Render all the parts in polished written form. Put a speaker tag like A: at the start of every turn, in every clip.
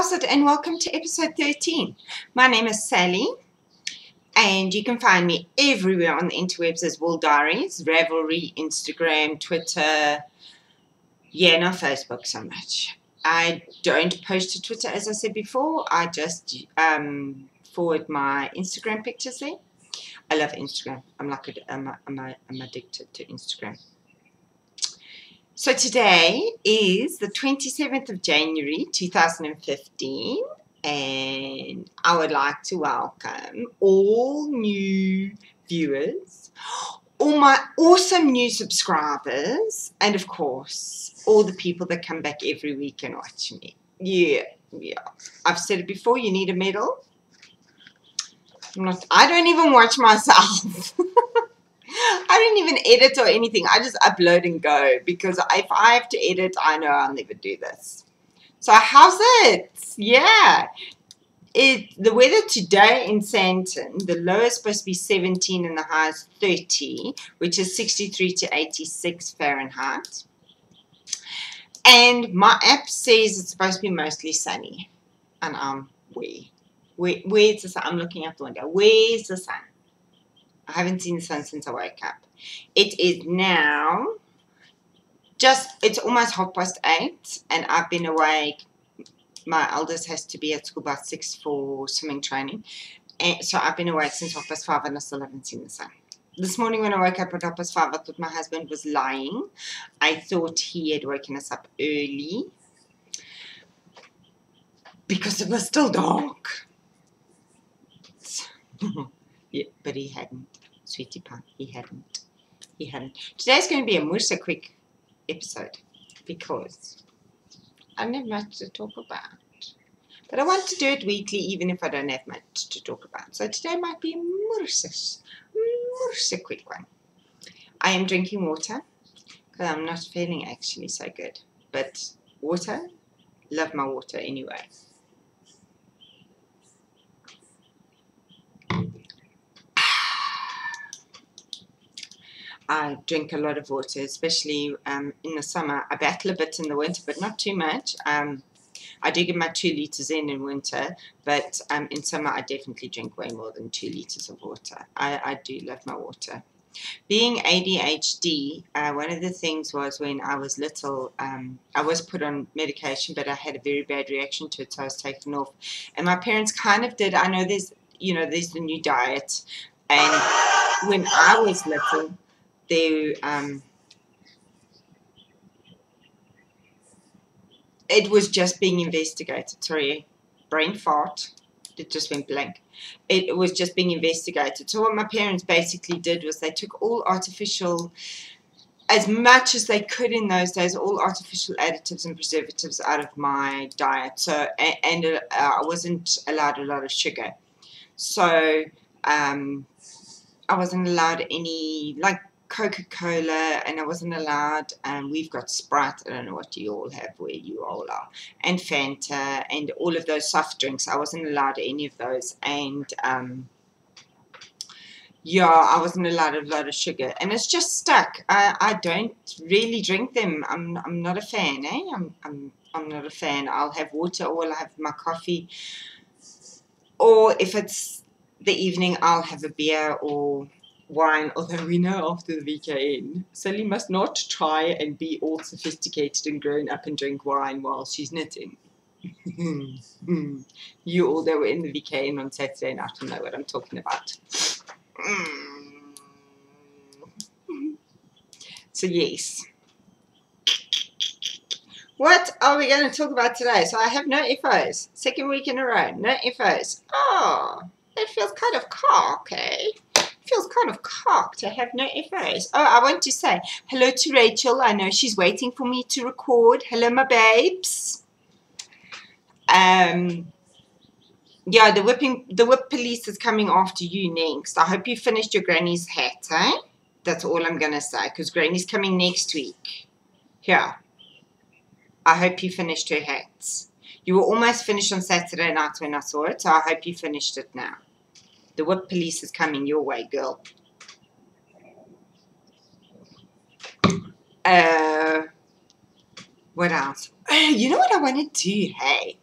A: How's it? And welcome to episode 13. My name is Sally, and you can find me everywhere on the interwebs as Wool Diaries, Ravelry, Instagram, Twitter. Yeah, not Facebook so much. I don't post to Twitter, as I said before. I just forward my Instagram pictures there. I love Instagram. I'm addicted to Instagram. So today is the 27th of January 2015, and I would like to welcome all new viewers, all my awesome new subscribers, and of course all the people that come back every week and watch me. Yeah. I've said it before, you need a medal. I don't even watch myself. I don't even edit or anything. I just upload and go, because if I have to edit, I know I'll never do this. So how's it? Yeah. The weather today in Sandton, the low is supposed to be 17 and the high is 30, which is 63 to 86 Fahrenheit. And my app says it's supposed to be mostly sunny. And where's the sun? I'm looking out the window. Where's the sun? I haven't seen the sun since I woke up. It is now it's almost 8:30, and I've been awake. My eldest has to be at school by 6 for swimming training. And so I've been awake since 5:30 and I still haven't seen the sun. This morning when I woke up at 5:30, I thought my husband was lying. I thought he had woken us up early because it was still dark. Yeah, but he hadn't. Sweetie pie, he hadn't. Today's going to be a Musa quick episode because I don't have much to talk about. But I want to do it weekly even if I don't have much to talk about. So today might be a Musa quick one. I am drinking water because I'm not feeling actually so good. But water, love my water anyway. I drink a lot of water, especially in the summer. I battle a bit in the winter, but not too much. I do get my 2 liters in winter, but in summer I definitely drink way more than 2 liters of water. I do love my water. Being ADHD, one of the things was when I was little, I was put on medication, but I had a very bad reaction to it, so I was taken off. And my parents kind of did. I know there's the new diet, and when I was little, it was just being investigated. Sorry, brain fart. It just went blank. It was just being investigated. So what my parents basically did was they took all artificial, as much as they could in those days, all artificial additives and preservatives out of my diet. So I wasn't allowed a lot of sugar. So I wasn't allowed any, like, Coca-Cola, and I wasn't allowed, we've got Sprite, I don't know what you all have where you all are, and Fanta, and all of those soft drinks. I wasn't allowed any of those, and yeah, I wasn't allowed a lot of sugar, and it's just stuck. I don't really drink them. I'm not a fan, I'm not a fan. I'll have water, or I'll have my coffee, or if it's the evening, I'll have a beer or wine, although we know after the VKN, Sally must not try and be all sophisticated and grown up and drink wine while she's knitting. You all that were in the VKN on Saturday night will know what I'm talking about. So yes. What are we going to talk about today? So I have no FOs. Second week in a row, no FOs. Oh, that feels kind of cocky. Feels kind of cocked to have no FOs. Oh, I want to say hello to Rachel. I know she's waiting for me to record. Hello, my babes. Yeah, the whip police is coming after you next. I hope you finished your granny's hat, eh? That's all I'm gonna say, because granny's coming next week. Here. I hope you finished her hats. You were almost finished on Saturday night when I saw it, so I hope you finished it now. The whip police is coming your way, girl. What else? You know what I want to do? Hey,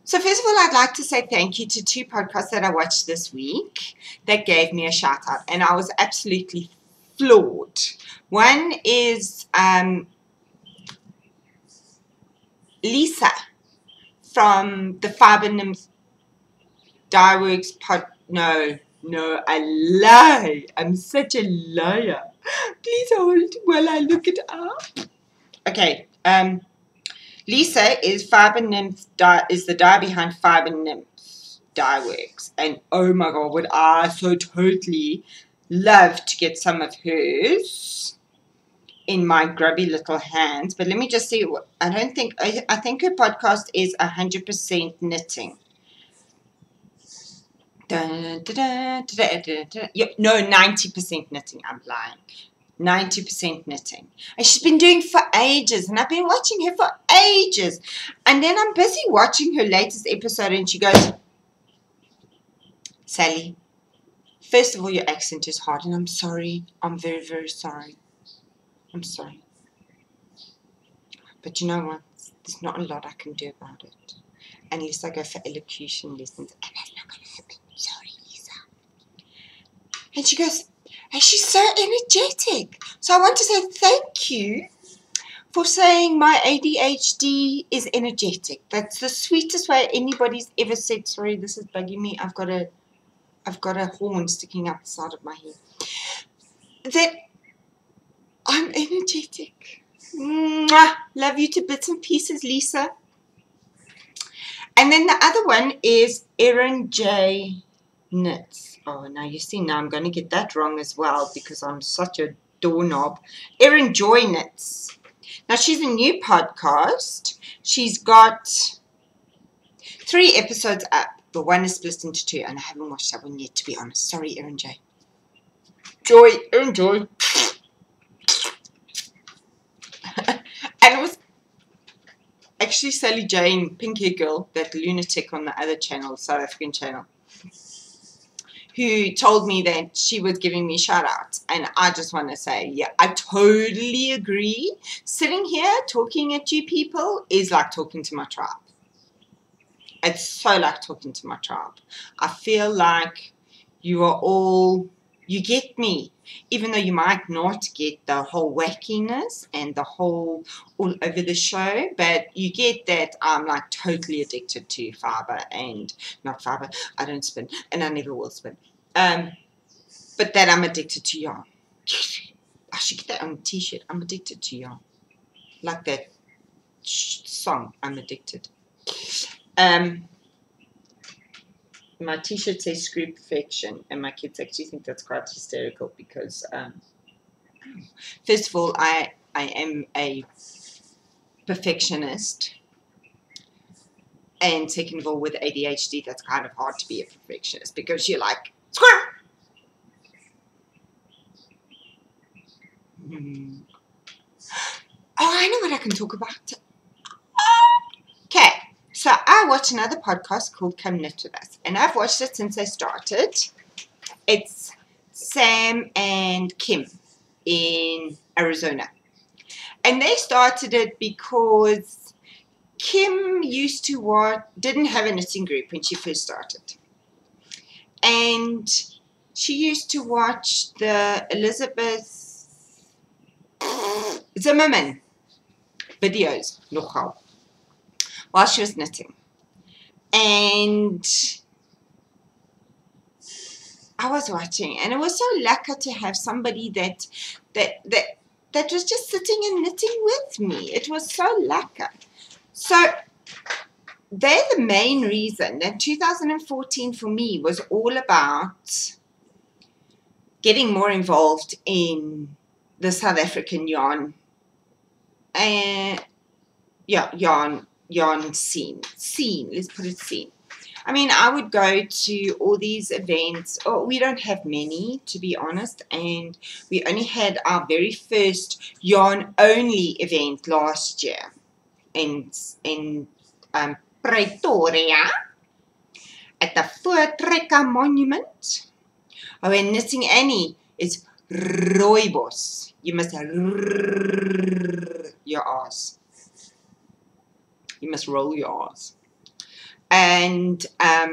A: So first of all, I'd like to say thank you to 2 podcasts that I watched this week that gave me a shout out, and I was absolutely floored. One is Lisa from the Fiber Nymph Dyeworks No, I lie. I'm such a liar. Please hold while I look it up. Okay, Lisa is Fiber Nymph is the dye behind Fiber Nymph Dyeworks, and oh my god, would I so totally love to get some of hers in my grubby little hands. But let me just see. I think her podcast is 100% knitting. No, 90% knitting. I'm lying. 90% knitting. And she's been doing for ages, and I've been watching her for ages. And then I'm busy watching her latest episode, and she goes, Sally, first of all, your accent is hard, and I'm sorry. I'm very, very sorry. I'm sorry. But you know what? There's not a lot I can do about it. Unless I go for elocution lessons, and that's not going to happen. Sorry, Lisa. And she goes, and she's so energetic. So I want to say thank you for saying my ADHD is energetic. That's the sweetest way anybody's ever said. Sorry, this is bugging me. I've got a horn sticking out the side of my head. That I'm energetic. Mwah! Love you to bits and pieces, Lisa. And then the other one is Erin J. Knits. Oh, now you see, now I'm going to get that wrong as well because I'm such a doorknob. Erin Joy Knits. Now, she's a new podcast. She's got 3 episodes up, but one is split into 2, and I haven't watched that one yet, to be honest. Sorry, Erin J. Erin Joy. And it was actually Sally Jane, pink hair girl, that lunatic on the other channel, South African channel, who told me that she was giving me shout-outs. And I just want to say, yeah, I totally agree. Sitting here talking at you people is like talking to my tribe. It's so like talking to my tribe. I feel like you are all, you get me. Even though you might not get the whole wackiness and the whole all over the show, but you get that I'm like totally addicted to fiber and not fiber. I don't spin and I never will spin. But that I'm addicted to yarn. I should get that on a t-shirt. I'm addicted to yarn. Like that song, I'm addicted. My t-shirt says screw perfection, and my kids actually think that's quite hysterical because first of all, I am a perfectionist, and second of all, with ADHD, that's kind of hard to be a perfectionist because you're like, squirrel! Oh, I know what I can talk about. Okay, so I watch another podcast called Chemnitas, and I've watched it since I started. It's Sam and Kim in Arizona. And they started it because Kim used to didn't have a knitting group when she first started. And she used to watch the Elizabeth Zimmerman videos, nogal, while she was knitting. And I was watching, and it was so lucky to have somebody that was just sitting and knitting with me. It was so lucky. So they're the main reason that 2014 for me was all about getting more involved in the South African yarn yarn scene. Let's put it scene. I mean, I would go to all these events. Oh, we don't have many, to be honest, and we only had our very first yarn-only event last year in Pretoria at the Voortrekker Monument. Oh, and Knitting Annie is rooibos. You must your ass. You must roll your ass. And yeah,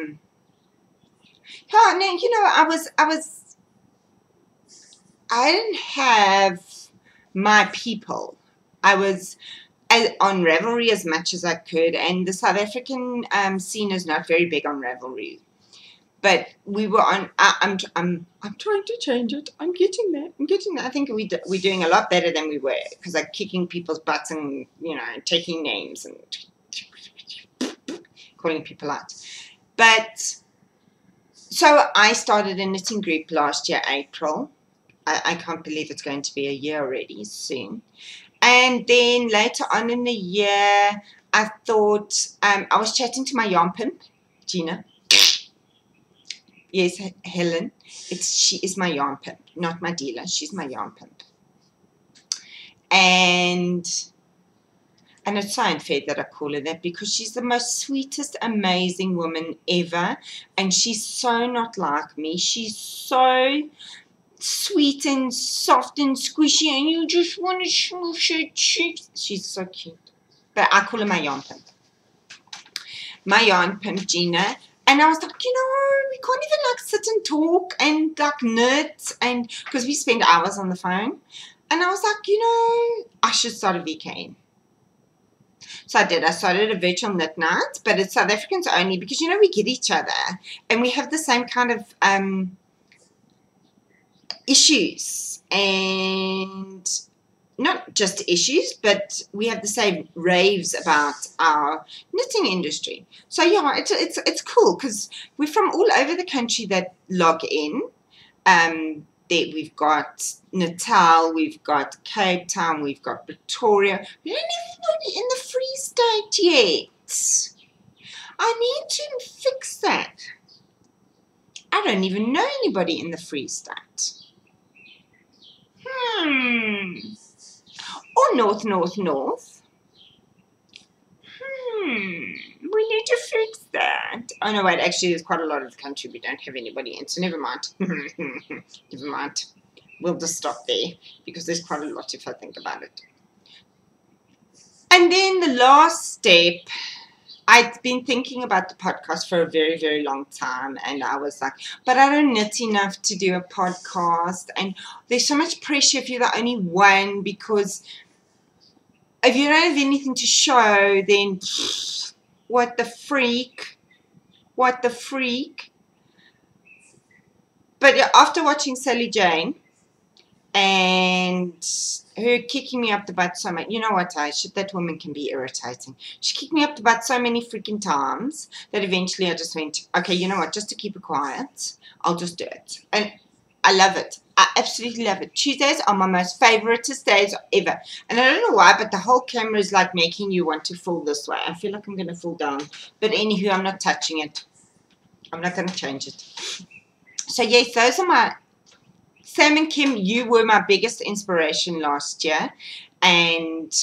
A: no, you know, I didn't have my people. I was on Ravelry as much as I could, and the South African scene is not very big on Ravelry. But we were on. I'm trying to change it. I'm getting there. I think we're doing a lot better than we were, because I'm kicking people's butts and, you know, taking names and calling people out. But so I started a knitting group last year, April. I can't believe it's going to be a year already soon. And then later on in the year, I thought, I was chatting to my yarn pimp, Gina. Yes, Helen. She is my yarn pimp, not my dealer. She's my yarn pimp. And it's so unfair that I call her that, because she's the most sweetest, amazing woman ever. And she's so not like me. She's so sweet and soft and squishy, and you just want to smoosh her cheeks. She's so cute. But I call her my yarn pimp. My yarn pimp, Gina. And I was like, you know, we can't even like sit and talk and like knit, and because we spend hours on the phone. And I was like, you know, I should start a VKN. So I did. I started a virtual knit night, but it's South Africans only, because, you know, we get each other and we have the same kind of issues, and not just issues, but we have the same raves about our knitting industry. So yeah, it's cool, because we're from all over the country that log in. We've got Natal, we've got Cape Town, we've got Pretoria. We don't have anybody in the Free State yet. I need to fix that. I don't even know anybody in the Free State. Or north. We need to fix that. Oh no, wait, actually there's quite a lot of the country we don't have anybody in, so never mind. Never mind. We'll just stop there, because there's quite a lot if I think about it. And then the last step, I'd been thinking about the podcast for a very, very long time, and I was like, but I don't knit enough to do a podcast, and there's so much pressure if you're the only one, because if you don't have anything to show, then what the freak? What the freak? But after watching Sally Jane and her kicking me up the butt so much, you know what, that woman can be irritating. She kicked me up the butt so many freaking times that eventually I just went, okay, you know what, just to keep her quiet, I'll just do it. And I love it. I absolutely love it. Tuesdays are my most favoritist days ever. And I don't know why, but the whole camera is like making you want to fall this way. I feel like I'm going to fall down. But anywho, I'm not touching it. I'm not going to change it. So yes, those are my... Sam and Kim, you were my biggest inspiration last year. And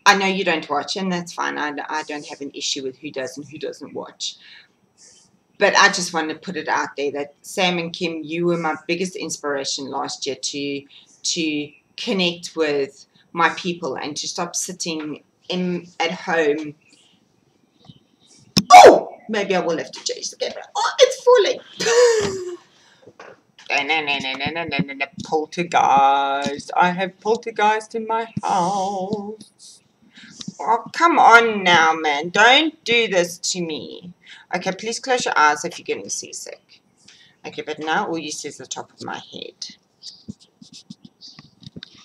A: I know you don't watch, and that's fine. I don't have an issue with who does and who doesn't watch. But I just want to put it out there that Sam and Kim, you were my biggest inspiration last year to connect with my people and to stop sitting at home. Oh! Maybe I will have to change the camera. Oh, it's falling. Poltergeist. I have poltergeist in my house. Oh, come on now, man. Don't do this to me. Okay, please close your eyes if you're getting seasick. Okay, but now all you see is the top of my head.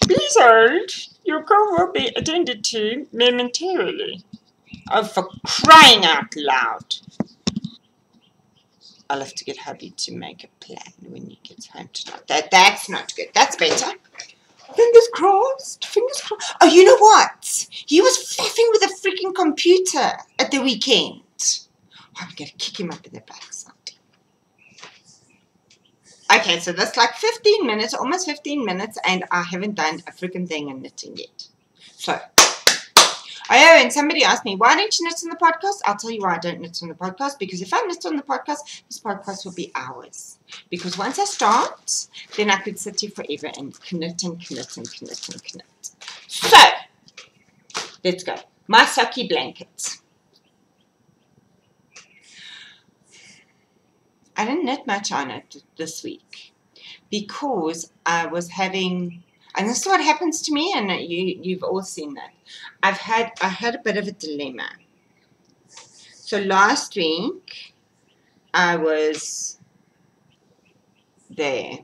A: Please hold. Your call will be attended to momentarily. Oh, for crying out loud. I'll have to get hubby to make a plan when he gets home tonight. That's not good. That's better. Fingers crossed. Fingers crossed. Oh, you know what? He was faffing with a freaking computer at the weekend. I'm going to kick him up in the backside. Okay, so that's like 15 minutes, almost 15 minutes, and I haven't done a freaking thing in knitting yet. So, oh, and somebody asked me, why don't you knit on the podcast? I'll tell you why I don't knit on the podcast, because if I knit on the podcast, this podcast will be hours. Because once I start, then I could sit here forever and knit and knit and knit and knit. So, let's go. My Saki blanket. I didn't knit much on it this week because I was having, and this is what happens to me, and you've all seen that. I had a bit of a dilemma. So last week I was there.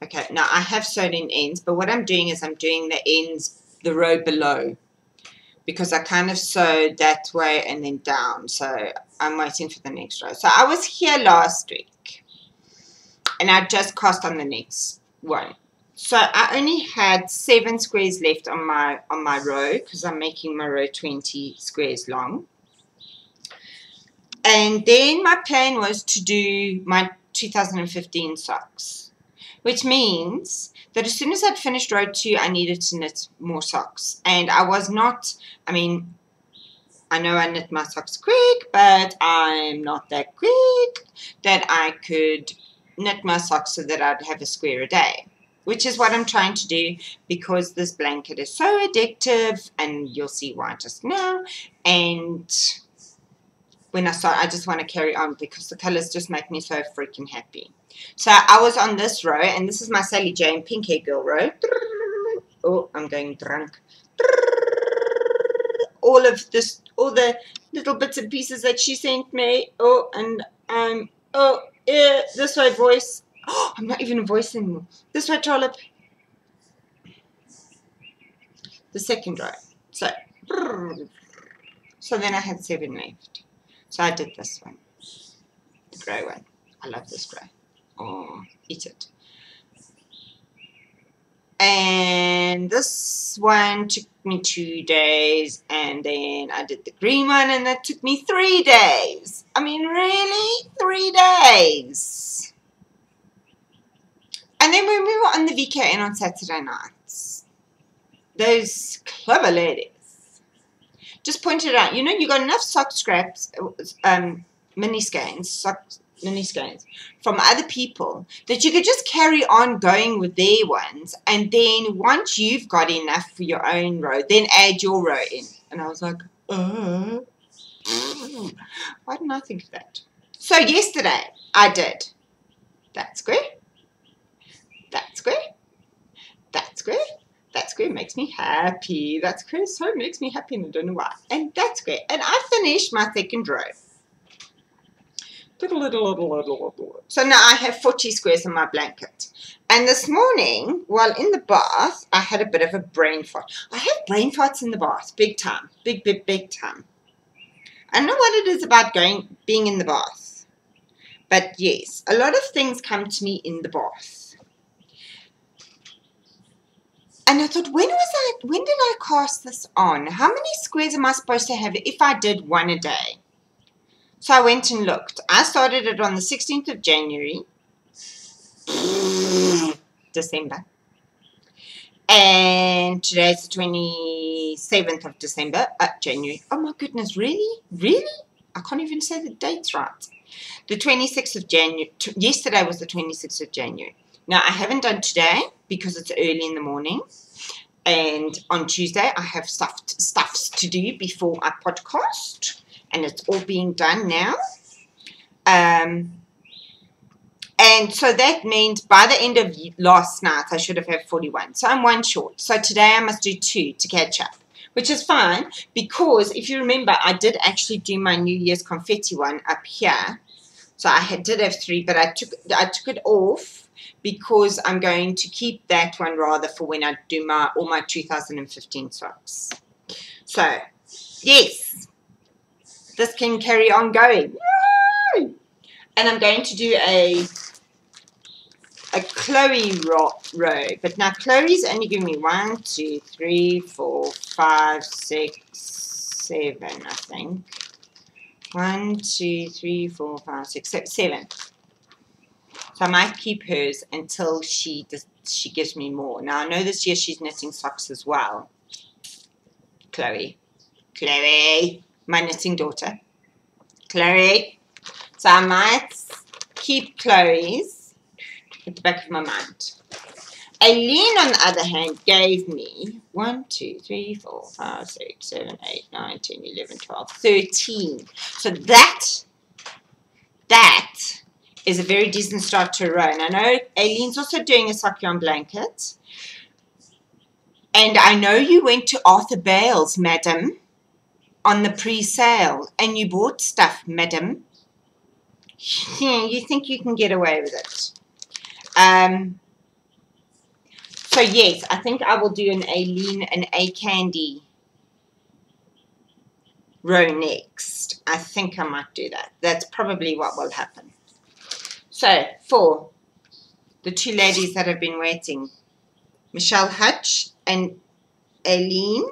A: Okay, now I have sewn in ends, but what I'm doing is I'm doing the ends, the row below, because I kind of sewed that way and then down. So I'm waiting for the next row. So I was here last week, and I just cast on the next one. So I only had 7 squares left on my row, because I'm making my row 20 squares long. And then my plan was to do my 2015 socks, which means that as soon as I'd finished row 2, I needed to knit more socks. And I was not, I mean, I know I knit my socks quick, but I'm not that quick that I could knit my socks so that I'd have a square a day, which is what I'm trying to do, because this blanket is so addictive, and you'll see why just now. And when I start, I just want to carry on because the colors just make me so freaking happy. So I was on this row, and this is my Sally Jane Pink Hair Girl row. Oh, I'm going drunk. All of this, all the little bits and pieces that she sent me. Oh, and oh, yeah, this way voice. Oh, I'm not even a voice anymore. This way trollop. The second row. So then I had 7 left. So I did this one, the grey one. I love this grey. Oh, eat it. And this one took me 2 days, and then I did the green one, and that took me 3 days. I mean, really? 3 days. And then when we were on the VKN on Saturday nights, those clever ladies just pointed out, you know, you got enough sock scraps, mini skeins from other people that you could just carry on going with their ones, and then once you've got enough for your own row, then add your row in. And I was like, why didn't I think of that? So yesterday I did that square, that square, that square. That square makes me happy. That square so makes me happy, and I don't know why. And that square. And I finished my second row. So now I have 40 squares on my blanket. And this morning, while in the bath, I had a bit of a brain fart. I have brain farts in the bath, big time. Big time. I don't know what it is about being in the bath. But yes, a lot of things come to me in the bath. And I thought, when did I cast this on? How many squares am I supposed to have if I did 1 a day? So I went and looked. I started it on the 16th of January, December. And today's the 27th of December, January. Oh my goodness, really? Really? I can't even say the dates right. The 26th of January, yesterday was the 26th of January. Now, I haven't done today because it's early in the morning, and on Tuesday I have stuffs to do before I podcast, and it's all being done now. And so that meant by the end of last night I should have had 41. So I'm 1 short. So today I must do 2 to catch up, which is fine because if you remember, I did actually do my New Year's confetti one up here. So I did have 3, but I took it off because I'm going to keep that one rather for when I do all my 2015 socks. So, yes, this can carry on going. Yay! And I'm going to do a Chloe row. But now Chloe's only giving me 1, 2, 3, 4, 5, 6, 7, I think. 1, 2, 3, 4, 5, 6, 7. So I might keep hers until she gives me more. Now, I know this year she's knitting socks as well. Chloe, my knitting daughter. Chloe. So I might keep Chloe's at the back of my mind. Aileen, on the other hand, gave me 1, 2, 3, 4, 5, 6, 7, 8, 9, 10, 11, 12, 13. So that is a very decent start to a row. And I know Aileen's also doing a sock yarn blanket. And I know you went to Arthur Bale's, madam, on the pre-sale, and you bought stuff, madam. You think you can get away with it. So yes, I think I will do an Aileen and a Candy row next. I think I might do that. That's probably what will happen. So for the two ladies that have been waiting, Michelle Hutch and Aileen.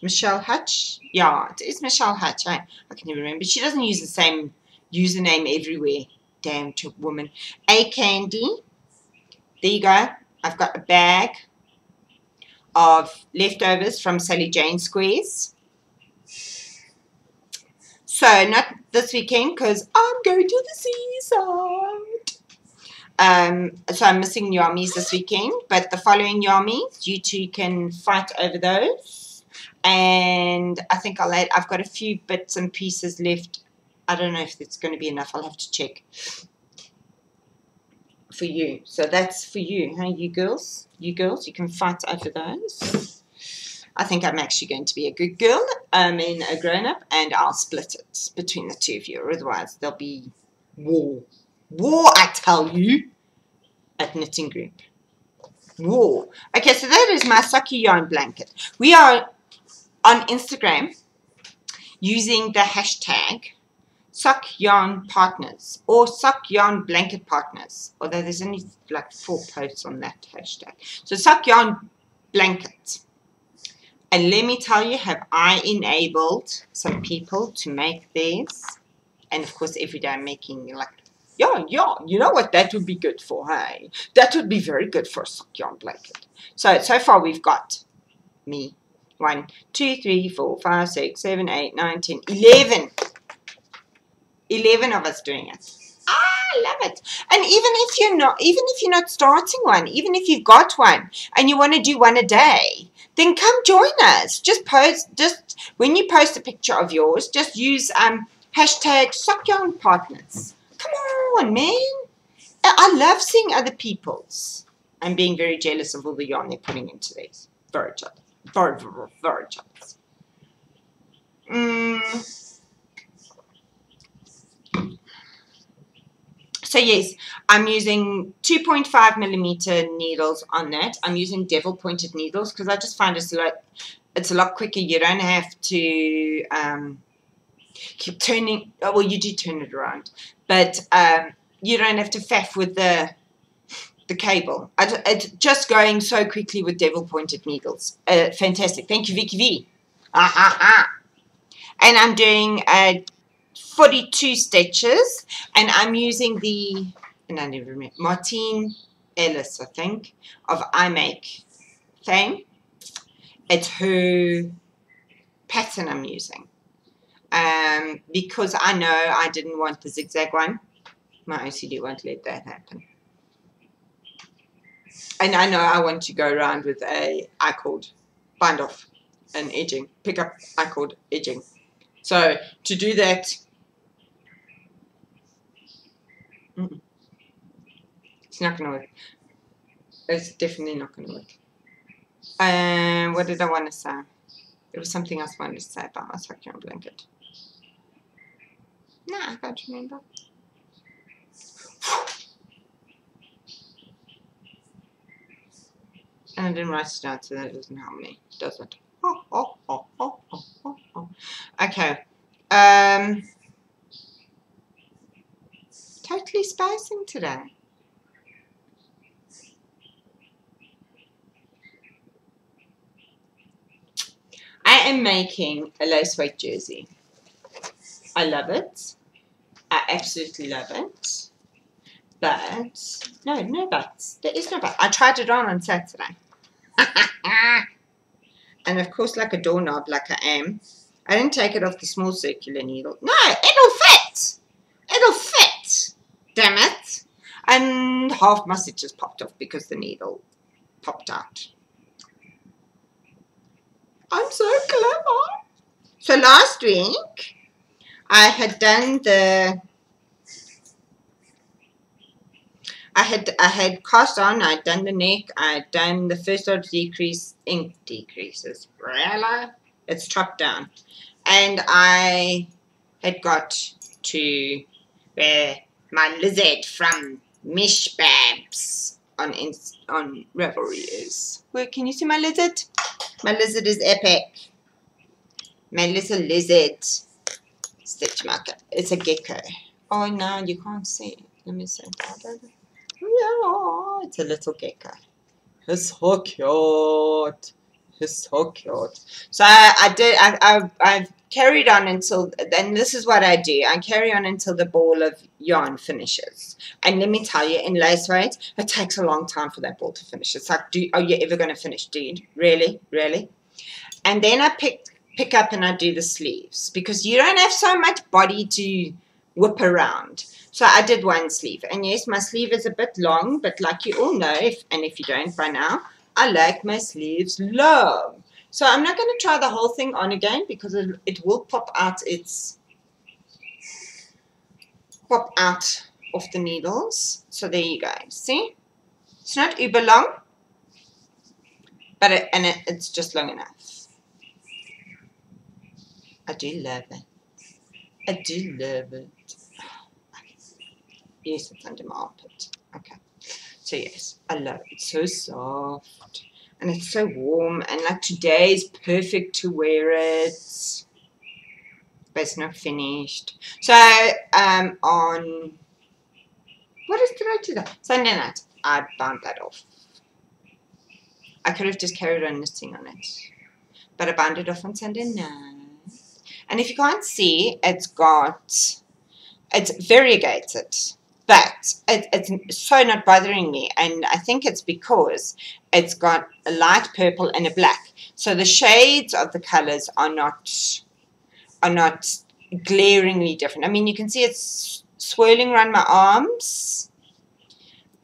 A: Michelle Hutch? Yeah, it is Michelle Hutch. I can never remember. She doesn't use the same username everywhere. Damn woman. A Candy. There you go. I've got a bag of leftovers from Sally Jane Squares. So not this weekend because I'm going to the seaside. So I'm missing yummies this weekend, but the following yummies, you two can fight over those. And I think I've got a few bits and pieces left. I don't know if it's going to be enough. I'll have to check. For you. So that's for you, huh? You girls, you can fight over those. I think I'm actually going to be a good girl. I mean, a grown-up, and I'll split it between the two of you. Otherwise, there'll be war. War, I tell you, at Knitting Group. War. Okay, so that is my sock yarn blanket. We are on Instagram using the hashtag sock yarn partners or sock yarn blanket partners, although there's only like 4 posts on that hashtag. So sock yarn blanket. And let me tell you, have I enabled some people to make theirs? And of course every day I'm making like, yeah, you know what that would be good for, hey? That would be very good for a sock yarn blanket. So far we've got me 1 2 3 4 5 6 7 8 9 10 11 of us doing it. I love it. And even if you're not starting one, even if you've got one and you want to do one a day, then come join us. Just when you post a picture of yours, just use hashtag sock yarn partners. Come on, man. I love seeing other people's. I'm being very jealous of all the yarn they're putting into these. Very jealous. Very jealous. So yes, I'm using 2.5mm needles on that. I'm using devil pointed needles because I just find it's a lot quicker. You don't have to keep turning. Oh, well, you do turn it around, but you don't have to faff with the cable. It's just going so quickly with devil pointed needles. Fantastic. Thank you, Vicky V. And I'm doing 42 stitches, and I'm using and I never remember, Martine Ellis, I think, of iMake thing. It's her pattern I'm using, because I know I didn't want the zigzag one. My OCD won't let that happen, and I know I want to go around with a I-cord bind off and edging, pick up I-cord edging. So to do that, it's not going to work. It's definitely not going to work. What did I want to say? There was something else I wanted to say about my sock yarn blanket. No, I can't remember. And I didn't write it down, so that doesn't help me, does it? Okay. Totally spacing today. I am making a lace weight jersey. I love it. I absolutely love it. But, no buts. There is no buts. I tried it on Saturday. And of course, like a doorknob, like I am, I didn't take it off the small circular needle. No, it'll fit. It'll fit. Damn it. And half my stitches popped off because the needle popped out. I'm so clever. So last week, I had done the I had cast on, I'd done the neck, I'd done the first lot of ink decreases. Really? It's chopped down. And I had got to where my lizard from Mish Babs on Ravelry is. Where can you see my lizard? My lizard is epic. My little lizard stitch marker. It's a gecko. Oh no, you can't see it. Let me see. Yeah, it's a little gecko. He's so cute. He's so cute. So I've carried on until, then this is what I do. I carry on until the ball of yarn finishes. And let me tell you, in lace weight, it takes a long time for that ball to finish. It's like, are you ever going to finish, dude? Really? Really? And then I pick up and I do the sleeves, because you don't have so much body to whip around. So I did one sleeve, and yes, my sleeve is a bit long, but like you all know, if you don't by now, I like my sleeves long. So I'm not going to try the whole thing on again, because it will pop out off the needles. So there you go. See, it's not uber long, but it's just long enough. I do love it. I do love it. Yes, it's under my armpit. Okay. So yes, I love it. It's so soft. And it's so warm. And like today is perfect to wear it. But it's not finished. So on what did I do that? Sunday night, I bound that off. I could have just carried on knitting on it. But I bound it off on Sunday night. And if you can't see, it's variegated. But it's so not bothering me, and I think it's because it's got a light purple and a black. So the shades of the colors are not glaringly different. I mean, you can see it's swirling around my arms,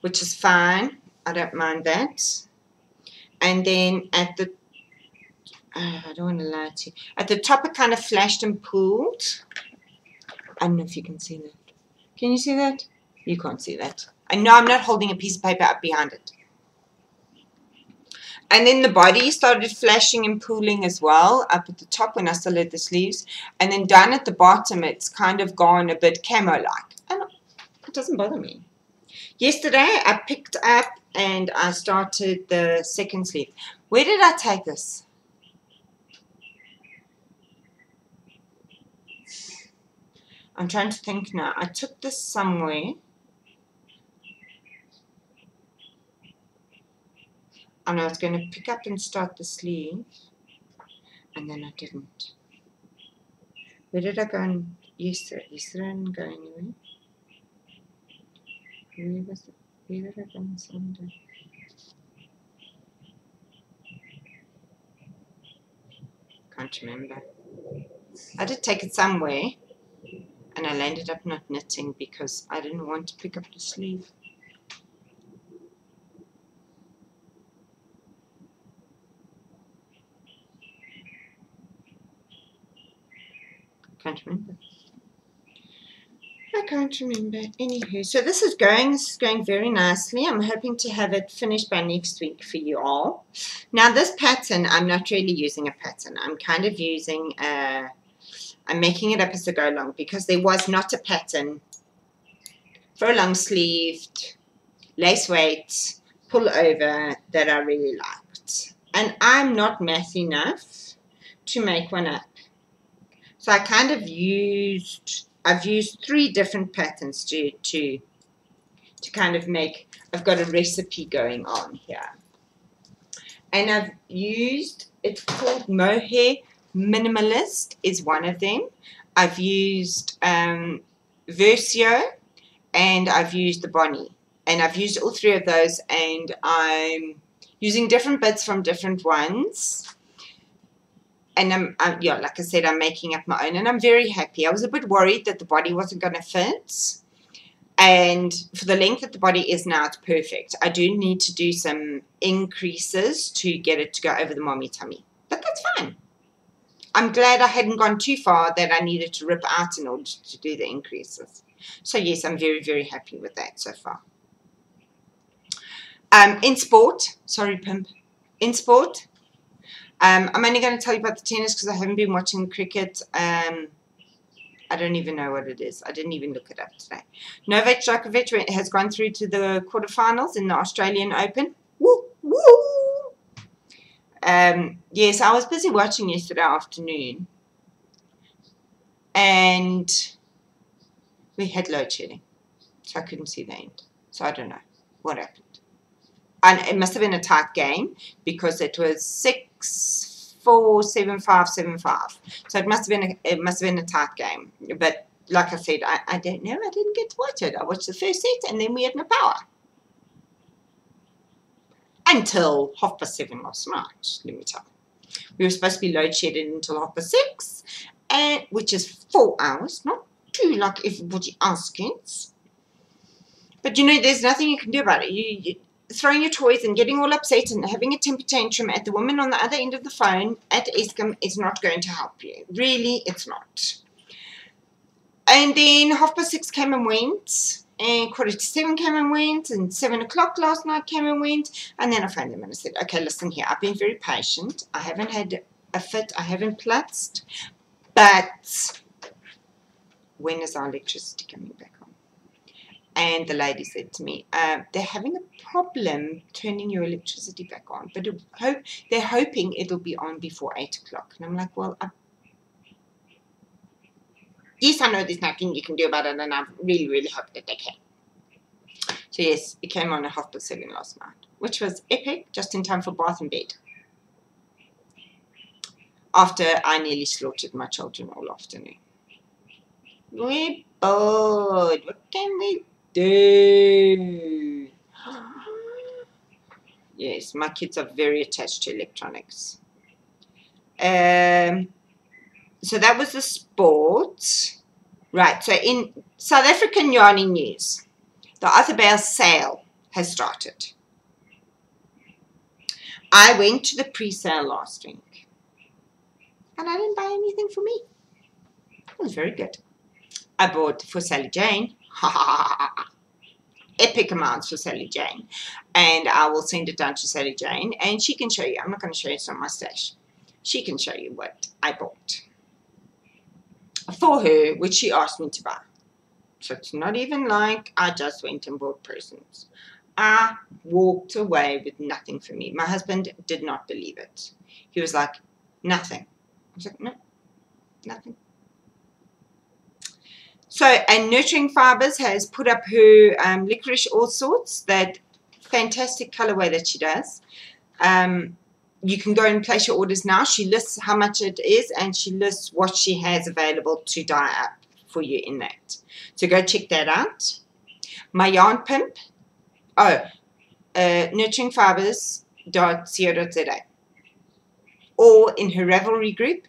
A: which is fine. I don't mind that. And then at the I don't want to lie to you. At the top, it kind of flashed and pooled. I don't know if you can see that. Can you see that? You can't see that. I know I'm not holding a piece of paper up behind it. And then the body started flashing and pooling as well, up at the top when I still had the sleeves. And then down at the bottom, it's kind of gone a bit camo-like. And it doesn't bother me. Yesterday, I picked up and I started the second sleeve. Where did I take this? I'm trying to think now. I took this somewhere. And I was going to pick up and start the sleeve. And then I didn't. Where did I go yesterday? Yesterday I didn't go anywhere. Where did I go on Sunday? Can't remember. I did take it somewhere. And I ended up not knitting because I didn't want to pick up the sleeve. Can't remember. I can't remember. Anywho, so this is going very nicely. I'm hoping to have it finished by next week for you all. Now this pattern, I'm not really using a pattern. I'm kind of using I'm making it up as I go along, because there was not a pattern for a long sleeved lace weight pull over that I really liked. And I'm not math enough to make one up. So I kind of I've used 3 different patterns to kind of make, I've got a recipe going on here. And I've used, it's called Mohair Minimalist is one of them. I've used Versio, and I've used the Bonnie. And I've used all 3 of those, and I'm using different bits from different ones. And yeah, like I said, I'm making up my own, and I'm very happy. I was a bit worried that the body wasn't going to fit. And for the length that the body is now, it's perfect. I do need to do some increases to get it to go over the mommy tummy. But that's fine. I'm glad I hadn't gone too far that I needed to rip out in order to do the increases. So yes, I'm very, very happy with that so far. In sport, sorry, pimp. In sport, I'm only going to tell you about the tennis because I haven't been watching cricket. I don't even know what it is. I didn't even look it up today. Novak Djokovic has gone through to the quarterfinals in the Australian Open. Woo, woo! Yes, I was busy watching yesterday afternoon, and we had load shedding, so I couldn't see the end. So I don't know what happened. And it must have been a tight game because it was 6-4, 7-5, 7-5. So it must have been a tight game. But like I said, I don't know. I didn't get to watch it. I watched the first set and then we had no power until 7:30 last night. Let me tell you, we were supposed to be load shedded until 6:30, and which is 4 hours, not 2 like everybody else gets. But you know, there's nothing you can do about it. You throwing your toys and getting all upset and having a temper tantrum at the woman on the other end of the phone at Eskom is not going to help you. Really, it's not. And then 6:30 came and went, and 7:15 came and went, and 7 o'clock last night came and went, and then I phoned them and I said, okay, listen here, I've been very patient. I haven't had a fit. I haven't plutzed, but when is our electricity coming back on? And the lady said to me, they're having a problem turning your electricity back on, but they're hoping it'll be on before 8 o'clock. And I'm like, well, yes, I know there's nothing you can do about it, and I really, really hope that they can. So yes, it came on at 7:30 last night, which was epic, just in time for bath and bed. After I nearly slaughtered my children all afternoon. We're bored. What can we do? Yes, my kids are very attached to electronics. So that was the sport. Right, so in South African yarning news, the Arthur Bale sale has started. I went to the pre-sale last week, and I didn't buy anything for me. It was very good. I bought for Sally Jane. Epic amounts for Sally Jane. And I will send it down to Sally Jane, and she can show you. I'm not going to show you some of my stash. She can show you what I bought for her, which she asked me to buy. So it's not even like I just went and bought presents. I walked away with nothing for me. My husband did not believe it. He was like, nothing. I was like, no, nothing. So, and Nurturing Fibers has put up her licorice all sorts, that fantastic colorway that she does. You can go and place your orders now. She lists how much it is, and she lists what she has available to dye up for you in that. So go check that out. My yarn pimp, nurturingfibers.co.za, or in her Ravelry group,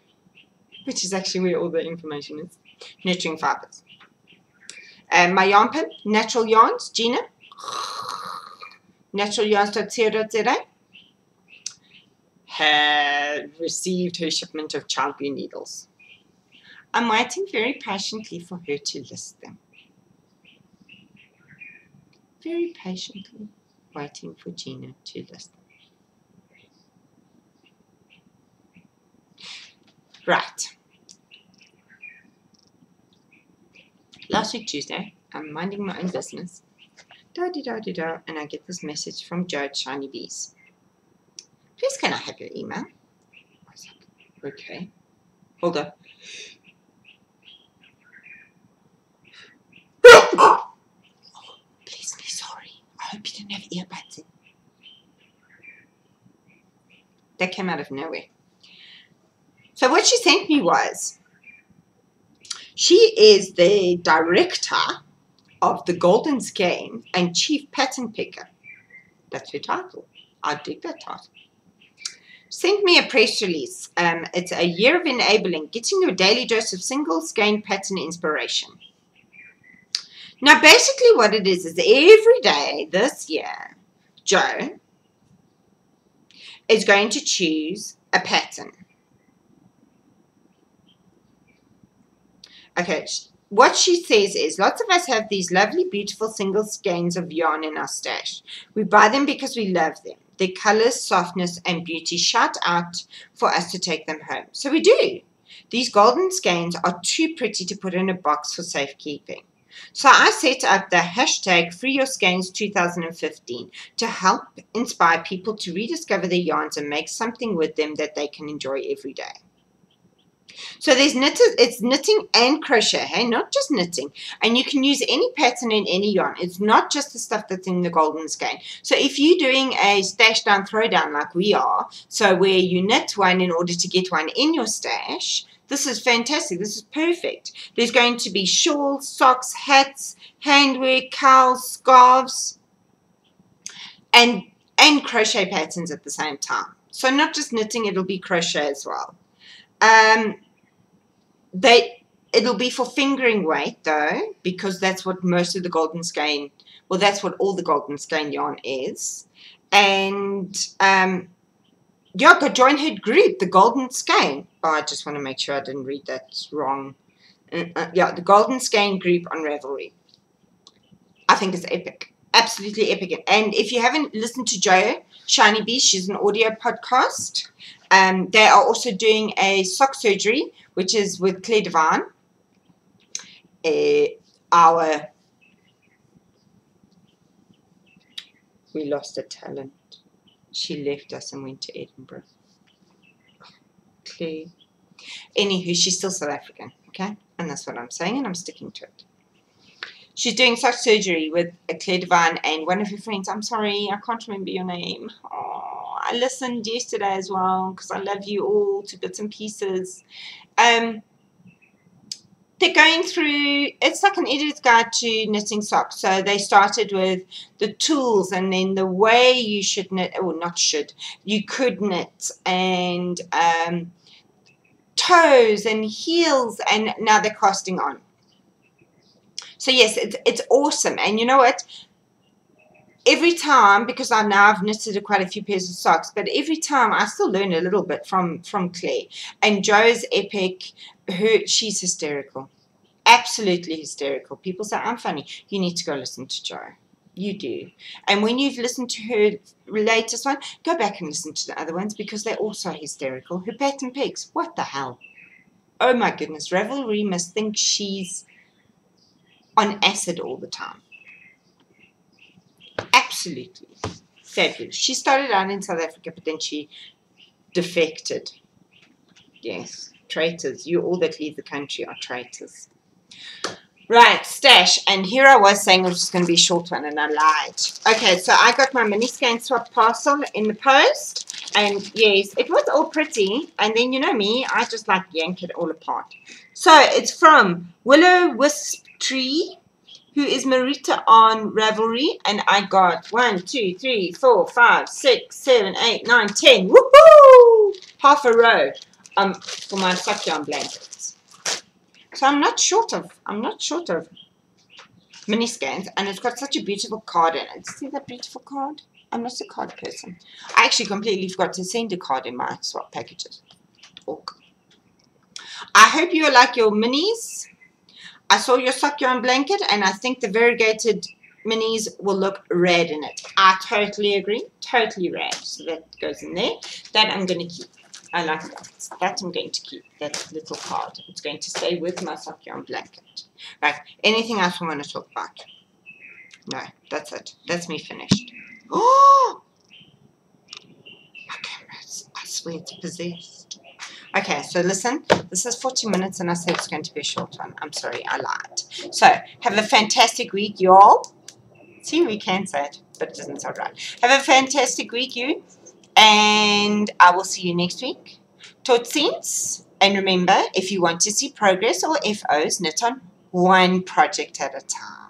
A: which is actually where all the information is, Nurturing Fibers. My yarn pimp, Natural Yarns, Gina, naturalyarns.co.za, had received her shipment of child glue needles. I'm waiting very patiently for her to list them. Very patiently waiting for Gina to list them. Right. Last week Tuesday, I'm minding my own business. Da-di-da-di-da, and I get this message from Joe at Shiny Bees. Please, can I have your email? I was like, okay. Hold up. Oh, please be sorry. I hope you didn't have earbuds in. That came out of nowhere. So what she sent me was, she is the director of the Golden Skein and chief pattern picker. That's her title. I dig that title. Sent me a press release. It's a year of enabling, getting your daily dose of single skein pattern inspiration. Now, basically what it is every day this year, Joe is going to choose a pattern. Okay, what she says is, lots of us have these lovely, beautiful single skeins of yarn in our stash. We buy them because we love them. Their colors, softness, and beauty shout out for us to take them home. So we do. These golden skeins are too pretty to put in a box for safekeeping. So I set up the hashtag FreeYourSkeins2015 to help inspire people to rediscover their yarns and make something with them that they can enjoy every day. So there's it's knitting and crochet, hey, not just knitting. And you can use any pattern in any yarn. It's not just the stuff that's in the golden skein. So if you're doing a stash down, throw down like we are, so where you knit one in order to get one in your stash, this is fantastic. This is perfect. There's going to be shawls, socks, hats, handwear, cowls, scarves, and crochet patterns at the same time. So not just knitting, it'll be crochet as well. It'll be for fingering weight though, because that's what most of the golden skein, well, that's what all the golden skein yarn is. And yeah, go join her group, the Golden Skein. Oh, I just want to make sure I didn't read that wrong. Yeah, the Golden Skein group on Ravelry. I think it's epic. Absolutely epic. And if you haven't listened to Jo, Shiny Bee, she's an audio podcast. They are also doing a sock surgery, which is with Claire Devine. We lost a talent. She left us and went to Edinburgh. Claire. Anywho, she's still South African, okay? And that's what I'm saying, and I'm sticking to it. She's doing sock surgery with Claire Devine and one of her friends. I'm sorry, I can't remember your name. Oh, I listened yesterday as well because I love you all to bits and pieces. They're going through, it's like an editor's guide to knitting socks. So they started with the tools and then the way you should knit, or not should, you could knit, and toes and heels, and now they're casting on. So yes, it's awesome. And you know what? Every time, because I've knitted quite a few pairs of socks, but every time I still learn a little bit from Claire. And Jo's epic. She's hysterical. Absolutely hysterical. People say, I'm funny. You need to go listen to Jo. You do. And when you've listened to her latest one, go back and listen to the other ones because they're also hysterical. Her pattern pigs. What the hell? Oh my goodness. Ravelry must think she's on acid all the time. Absolutely fabulous. She started out in South Africa, but then she defected. Yes, traitors. You all that leave the country are traitors. Right, stash. And here I was saying it was just going to be a short one, and I lied. Okay, so I got my mini skein swap parcel in the post, and yes, it was all pretty. And then you know me, I just like yank it all apart. So it's from Willow Wisp Tree, who is Marita on Ravelry, and I got 1, 2, 3, 4, 5, 6, 7, 8, 9, 10. Woohoo! Half a row for my sock yarn blankets. So I'm not short of mini skeins, and it's got such a beautiful card in it. See that beautiful card? I'm not a card person. I actually completely forgot to send a card in my swap packages. Orc. I hope you like your minis. I saw your sock yarn blanket, and I think the variegated minis will look rad in it. I totally agree. Totally rad. So that goes in there. That I'm going to keep. I like that. That I'm going to keep. That little card. It's going to stay with my sock yarn blanket. Right. Anything else I want to talk about? No. That's it. That's me finished. Oh! My camera, I swear it's possessed. Okay, so listen, this is 40 minutes and I said it's going to be a short one. I'm sorry, I lied. So, have a fantastic week, y'all. See, we can say it, but it doesn't sound right. Have a fantastic week, you. And I will see you next week. Totsiens. And remember, if you want to see progress or FOs, knit on one project at a time.